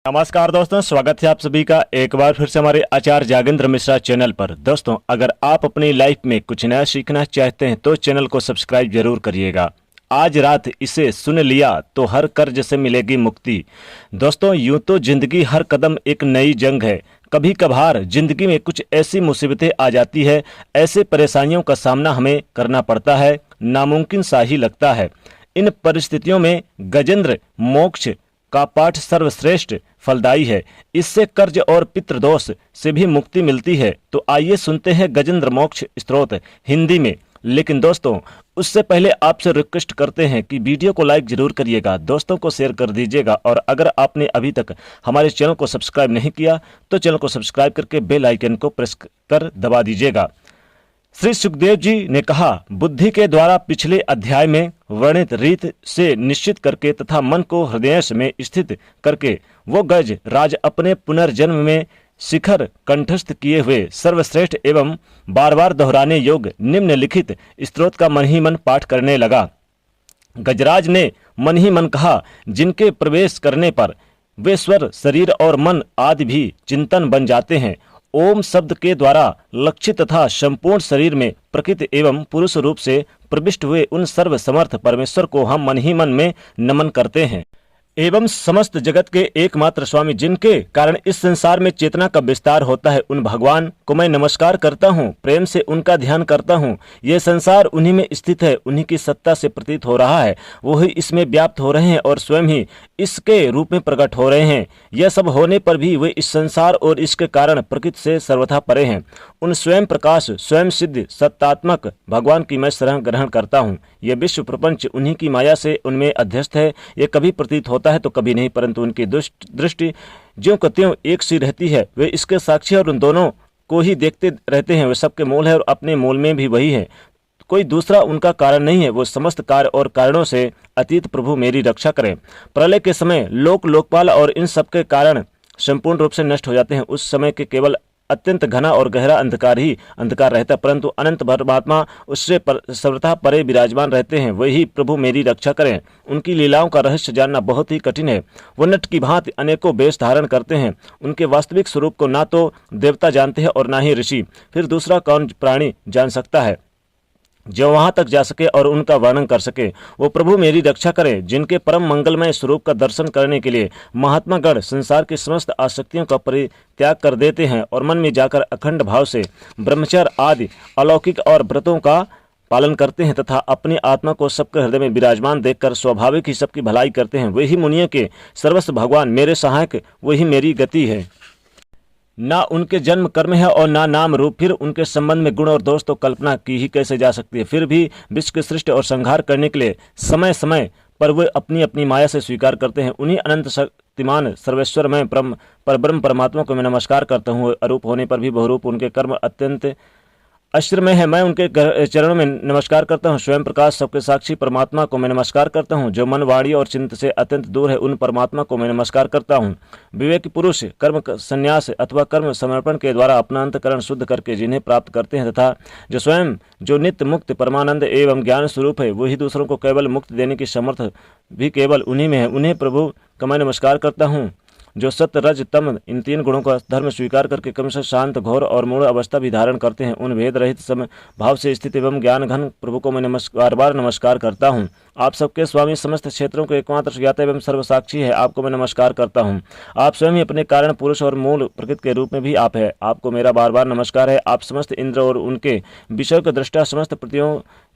नमस्कार दोस्तों, स्वागत है आप सभी का एक बार फिर से हमारे आचार्य जागेंद्र मिश्रा चैनल पर। दोस्तों, अगर आप अपनी लाइफ में कुछ नया सीखना चाहते हैं तो चैनल को सब्सक्राइब जरूर करिएगा। आज रात इसे सुन लिया तो हर कर्ज से मिलेगी मुक्ति। दोस्तों, यूं तो जिंदगी हर कदम एक नई जंग है। कभी कभार जिंदगी में कुछ ऐसी मुसीबतें आ जाती है, ऐसे परेशानियों का सामना हमें करना पड़ता है, नामुमकिन सा ही लगता है। इन परिस्थितियों में गजेंद्र मोक्ष का पाठ सर्वश्रेष्ठ फलदायी है। इससे कर्ज और पितृदोष से भी मुक्ति मिलती है। तो आइए सुनते हैं गजेंद्र मोक्ष स्तोत्र हिंदी में। लेकिन दोस्तों, उससे पहले आपसे रिक्वेस्ट करते हैं कि वीडियो को लाइक जरूर करिएगा, दोस्तों को शेयर कर दीजिएगा, और अगर आपने अभी तक हमारे चैनल को सब्सक्राइब नहीं किया तो चैनल को सब्सक्राइब करके बेल आइकन को प्रेस कर दबा दीजिएगा। श्री सुखदेव जी ने कहा, बुद्धि के द्वारा पिछले अध्याय में वर्णित रीत से निश्चित करके तथा मन को हृदय में स्थित करके वो गज राज अपने पुनर्जन्म में शिखर कंठस्थ किए हुए सर्वश्रेष्ठ एवं बार बार दोहराने योग्य निम्नलिखित स्तोत्र का मन ही मन पाठ करने लगा। गजराज ने मन ही मन कहा, जिनके प्रवेश करने पर वे स्वर, शरीर और मन आदि भी चिंतन बन जाते हैं। ओम शब्द के द्वारा लक्षित तथा संपूर्ण शरीर में प्रकृति एवं पुरुष रूप से प्रविष्ट हुए उन सर्व समर्थ परमेश्वर को हम मन ही मन में नमन करते हैं एवं समस्त जगत के एकमात्र स्वामी, जिनके कारण इस संसार में चेतना का विस्तार होता है, उन भगवान को मैं नमस्कार करता हूँ, प्रेम से उनका ध्यान करता हूँ। यह संसार उन्हीं में स्थित है, उन्हीं की सत्ता से प्रतीत हो रहा है, वो ही इसमें व्याप्त हो रहे हैं और स्वयं ही इसके रूप में प्रकट हो रहे हैं। यह सब होने पर भी वे इस संसार और इसके कारण प्रकृति से सर्वथा परे हैं। उन स्वयं प्रकाश, स्वयं सिद्ध सत्तात्मक भगवान की मैं शरण ग्रहण करता हूँ। यह विश्व प्रपंच उन्हीं की माया से उनमें अध्यस्त है। यह कभी प्रतीत होता है तो कभी नहीं, परंतु उनकी दृष्टि ज्यों का त्यों एक सी रहती है। वे इसके साक्षी और उन दोनों को ही देखते रहते हैं। वे सबके मूल है और अपने मूल में भी वही है, कोई दूसरा उनका कारण नहीं है। वो समस्त कार्य और कारणों से अतीत प्रभु मेरी रक्षा करें। प्रलय के समय लोकपाल और इन सबके कारण संपूर्ण रूप से नष्ट हो जाते हैं। उस समय के केवल अत्यंत घना और गहरा अंधकार ही अंधकार रहता है, परंतु अनंत परमात्मा उससे सर्वथा परे विराजमान रहते हैं। वही प्रभु मेरी रक्षा करें। उनकी लीलाओं का रहस्य जानना बहुत ही कठिन है। वो नट की भांति अनेकों वेश धारण करते हैं। उनके वास्तविक स्वरूप को ना तो देवता जानते हैं और ना ही ऋषि, फिर दूसरा कौन प्राणी जान सकता है जो वहां तक जा सके और उनका वर्णन कर सके। वो प्रभु मेरी रक्षा करें, जिनके परम मंगलमय स्वरूप का दर्शन करने के लिए महात्मा गण संसार की समस्त आसक्तियों का परित्याग कर देते हैं और मन में जाकर अखंड भाव से ब्रह्मचर्य आदि अलौकिक और व्रतों का पालन करते हैं तथा अपनी आत्मा को सबके हृदय में विराजमान देखकर स्वाभाविक ही सबकी भलाई करते हैं। वही मुनियों के सर्वस्व भगवान मेरे सहायक, वही मेरी गति है। ना उनके जन्म कर्म है और ना नाम रूप, फिर उनके संबंध में गुण और दोष तो कल्पना की ही कैसे जा सकती है। फिर भी विश्व के सृष्टि और संहार करने के लिए समय समय पर वे अपनी अपनी माया से स्वीकार करते हैं। उन्हीं अनंत शक्तिमान सर्वेश्वर में ब्रह्म परमात्मा को मैं नमस्कार करता हूँ। अरूप होने पर भी बहुरूप, उनके कर्म अत्यंत आश्चर्य में है। मैं उनके चरणों में नमस्कार करता हूँ। स्वयं प्रकाश सबके साक्षी परमात्मा को मैं नमस्कार करता हूँ। जो मन, वाणी और चिंत से अत्यंत दूर है, उन परमात्मा को मैं नमस्कार करता हूँ। विवेकी पुरुष कर्म संन्यास अथवा कर्म समर्पण के द्वारा अपना अंतकरण शुद्ध करके जिन्हें प्राप्त करते हैं तथा जो नित्य मुक्त परमानंद एवं ज्ञान स्वरूप है, वही दूसरों को केवल मुक्त देने की समर्थ भी केवल उन्हीं में है। उन्हें प्रभु का मैं नमस्कार करता हूँ जो सत्य, रज, तम इन तीन गुणों का धर्म स्वीकार करके क्रमशः शांत, घोर और मूढ़ अवस्था भी धारण करते हैं। उन भेद रहित सम भाव से स्थित एवं ज्ञान घन प्रभु को मैं बार नमस्कार करता हूँ। आप सबके स्वामी, समस्त क्षेत्रों के एकमात्र ज्ञाता एवं सर्वसाक्षी है, आपको मैं नमस्कार करता हूँ। आप स्वयं ही अपने कारण पुरुष और मूल प्रकृति के रूप में भी आप है, आपको मेरा बार नमस्कार है। आप समस्त इंद्र और उनके विषयों के दृष्टा समस्त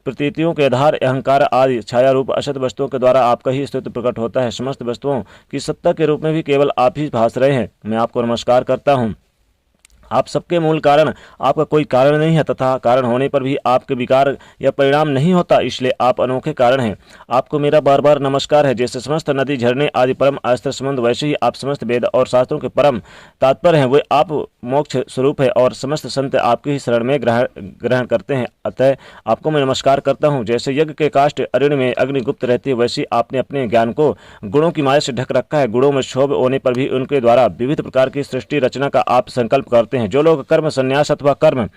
प्रतीतियों के आधार, अहंकार आदि छाया रूप असत वस्तुओं के द्वारा आपका ही अस्तित्व प्रकट होता है। समस्त वस्तुओं की सत्ता के रूप में भी केवल आप ही भास रहे हैं। मैं आपको नमस्कार करता हूँ। आप सबके मूल कारण, आपका कोई कारण नहीं है तथा कारण होने पर भी आपके विकार या परिणाम नहीं होता, इसलिए आप अनोखे कारण हैं। आपको मेरा बार नमस्कार है। जैसे समस्त नदी, झरने आदि परम आश्रय संबंध, वैसे ही आप समस्त वेद और शास्त्रों के परम तात्पर्य हैं। वे आप मोक्ष स्वरूप है और समस्त संत आपकी ही शरण में ग्रहण करते हैं। अतः आपको मैं नमस्कार करता हूँ। जैसे यज्ञ के काष्ठ अरण्य में अग्निगुप्त रहती है, वैसे आपने अपने ज्ञान को गुणों की माया से ढक रखा है। गुणों में क्षोभ होने पर भी उनके द्वारा विविध प्रकार की सृष्टि रचना का आप संकल्प करते हैं। जो लोग कर्म संन्यास अथवा कर्म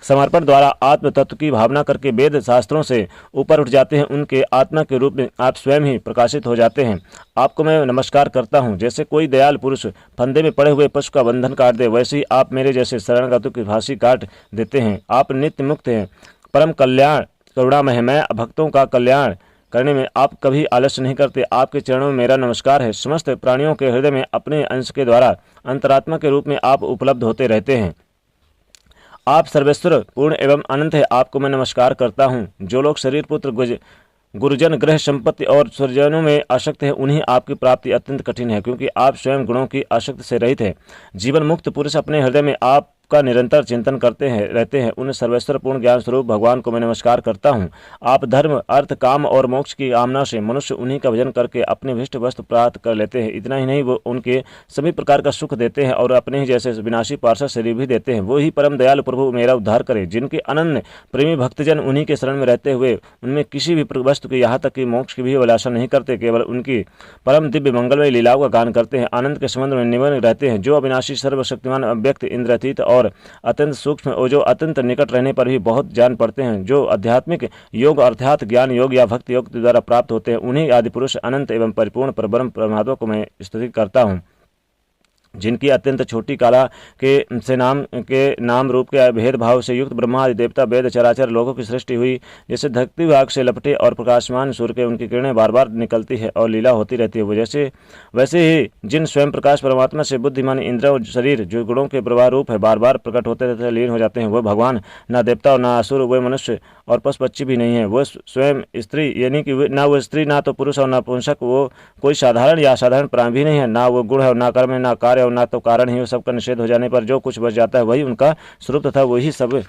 समर्पण द्वारा आत्म तत्व की भावना करके वेद शास्त्रों से ऊपर उठ जाते हैं, उनके आत्मा के रूप में आप स्वयं ही प्रकाशित हो जाते हैं। आपको मैं नमस्कार करता हूँ। जैसे कोई दयाल पुरुष फंदे में पड़े हुए पशु का बंधन काट दे, वैसे ही आप मेरे जैसे शरणगतों की फांसी काट देते हैं। आप नित्य मुक्त हैं, परम कल्याण करुणामय है। मैं भक्तों का कल्याण करने में आप कभी आलस्य नहीं करते। आपके चरणों में मेरा नमस्कार है। समस्त प्राणियों के हृदय में अपने अंश के द्वारा अंतरात्मा के रूप में आप उपलब्ध होते रहते हैं। आप सर्वेश्वर पूर्ण एवं अनंत है। आपको मैं नमस्कार करता हूँ। जो लोग शरीर पुत्र गुरुजन ग्रह संपत्ति और स्वजनों में आसक्त है, उन्हें आपकी प्राप्ति अत्यंत कठिन है, क्योंकि आप स्वयं गुणों की आसक्ति से रहित है। जीवन मुक्त पुरुष अपने हृदय में आप का निरंतर चिंतन करते हैं रहते हैं। उन सर्वेश्वर पूर्ण ज्ञान स्वरूप भगवान को मैं नमस्कार करता हूँ। आप धर्म अर्थ काम और मोक्ष की कामना से मनुष्य उन्हीं का भजन करके अपने विष्ट वस्तु प्राप्त कर लेते हैं। इतना ही नहीं, वो उनके सभी प्रकार का सुख देते हैं और अपने ही जैसे विनाशी पार्षद शरीर भी देते हैं। वो ही परम दयालु प्रभु मेरा उद्धार करे। जिनके अनन्य प्रेमी भक्तजन उन्हीं के शरण में रहते हुए उनमें किसी भी वस्तु की यहाँ तक कि मोक्ष की भी अभिलाषा नहीं करते, केवल उनकी परम दिव्य मंगलमय लीलाओं का गान करते हैं, आनंद के संबंध में निमग्न रहते हैं। जो अविनाशी सर्वशक्तिमान अव्यक्त इंद्रतीत और अत्यंत सूक्ष्म और जो अत्यंत निकट रहने पर भी बहुत जान पड़ते हैं, जो आध्यात्मिक योग अर्थात ज्ञान योग या भक्ति योग द्वारा प्राप्त होते हैं, उन्हीं आदि पुरुष अनंत एवं परिपूर्ण परब्रह्म परमात्मा को मैं स्तुति करता हूँ। जिनकी अत्यंत छोटी काला के नाम रूप के भेदभाव से युक्त ब्रह्मा आदि देवता वेद चराचर लोगों की सृष्टि हुई। जैसे धरती भाग से लपटे और प्रकाशमान सूर्य के उनकी किरणें बार बार निकलती है और लीला होती रहती है, वो वैसे ही जिन स्वयं प्रकाश परमात्मा से बुद्धिमान इंद्र और शरीर जो गुणों के प्रवाह रूप है बार बार प्रकट होते रहते हैं, लीन हो जाते हैं, वह भगवान ना देवता और ना असुर, वे मनुष्य और पशु पक्षी भी नहीं है। वह स्वयं स्त्री यानी कि ना वो स्त्री ना तो पुरुष और ना पुंसक, वो कोई साधारण या असाधारण प्राणी भी नहीं है। ना वो गुण है और ना कर्म है, ना कार्य और ना तो कारण ही। सबका निषेध हो जाने पर जो कुछ बच जाता है वही उनका स्वरूप तथा वही सब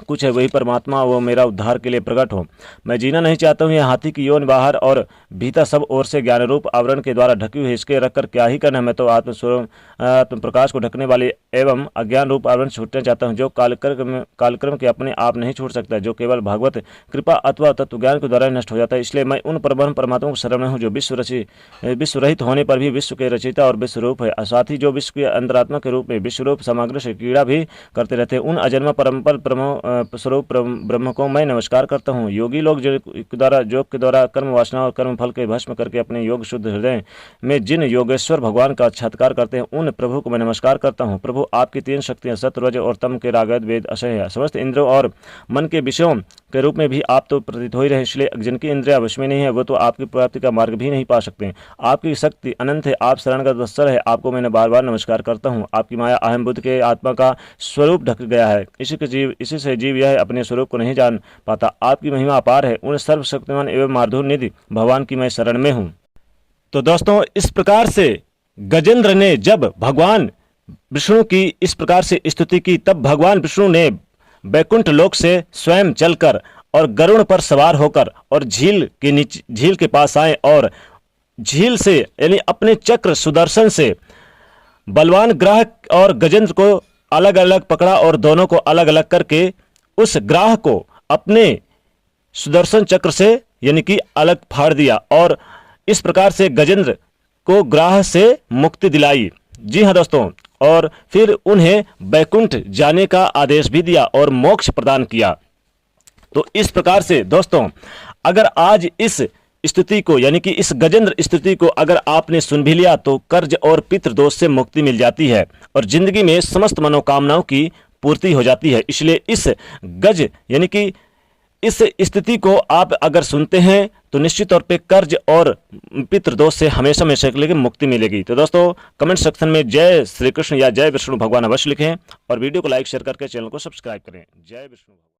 कुछ है, वही परमात्मा वो मेरा उद्धार के लिए प्रकट हो। मैं जीना नहीं चाहता हूँ। यह हाथी की योन बाहर और भीतर सब ओर से ज्ञान रूप आवरण के द्वारा ढकी हुई, इसके रखकर क्या ही करना। मैं तो आत्म प्रकाश को ढकने वाले एवं अज्ञान रूप आवरण छूटना चाहता हूँ, जो कालक्रम के अपने आप नहीं छूट सकता, जो केवल भागवत कृपा अथवा तत्व ज्ञान के द्वारा नष्ट हो जाता है। इसलिए मैं उन परब्रह्म परमात्मा को शरण में हूँ, जो विश्व रहित होने पर भी विश्व के रचयिता और विश्व रूप है, साथ ही जो विश्व के अंतरात्मा के रूप में विश्व रूप सामग्री से क्रीड़ा भी करते रहते हैं। उन अजन्मा परम स्वरूप ब्रह्म को मैं नमस्कार करता हूँ। योगी लोग योग के द्वारा कर्म वासना और कर्म फल के भस्म करके अपने योग शुद्ध हृदय में जिन योगेश्वर भगवान का साक्षात्कार करते हैं, उन प्रभु को मैं नमस्कार करता हूँ। प्रभु आपकी तीन शक्तियाँ सत्य रज और तम के रागद वेद असह्य समस्त इंद्रों और मन के विषयों के रूप में भी आप तो प्रतीत हो ही रहे। इसलिए जिनकी इंद्रिया वश में नहीं है वो तो आपकी प्राप्ति का मार्ग भी नहीं पा सकते। आपकी शक्ति अनंत है, आप शरणगत वत्सल है, आपको मैंने बार बार नमस्कार करता हूँ। आपकी माया अहम बुद्ध के आत्मा का स्वरूप ढक गया है, इसी से जीव यह अपने स्वरूप को नहीं जान पाता। आपकी महिमा अपार है, उन सर्वशक्तिमान एवं माधुर्य निधि भगवान की मैं शरण में हूँ। तो दोस्तों, इस प्रकार से गजेंद्र ने जब भगवान विष्णु की इस प्रकार से स्तुति की, तब भगवान विष्णु ने बैकुंठ लोक से स्वयं चलकर और गरुड़ पर सवार होकर और झील के पास आए और झील से यानी अपने चक्र सुदर्शन से बलवान ग्राह और गजेंद्र को अलग अलग पकड़ा और दोनों को अलग अलग करके उस ग्राह को अपने सुदर्शन चक्र से यानी कि अलग फाड़ दिया और इस प्रकार से गजेंद्र को ग्राह से मुक्ति दिलाई। जी हाँ दोस्तों, और फिर उन्हें बैकुंठ जाने का आदेश भी दिया और मोक्ष प्रदान किया। तो इस प्रकार से दोस्तों, अगर आज इस स्तुति को यानी कि इस गजेंद्र स्तुति को अगर आपने सुन भी लिया तो कर्ज और पितृ दोष से मुक्ति मिल जाती है और जिंदगी में समस्त मनोकामनाओं की पूर्ति हो जाती है। इसलिए इस गज यानी कि इस स्थिति को आप अगर सुनते हैं तो निश्चित तौर पे कर्ज और पितृदोष से हमेशा हमेशा के लिए मुक्ति मिलेगी। तो दोस्तों, कमेंट सेक्शन में जय श्री कृष्ण या जय विष्णु भगवान अवश्य लिखें और वीडियो को लाइक शेयर करके चैनल को सब्सक्राइब करें। जय विष्णु।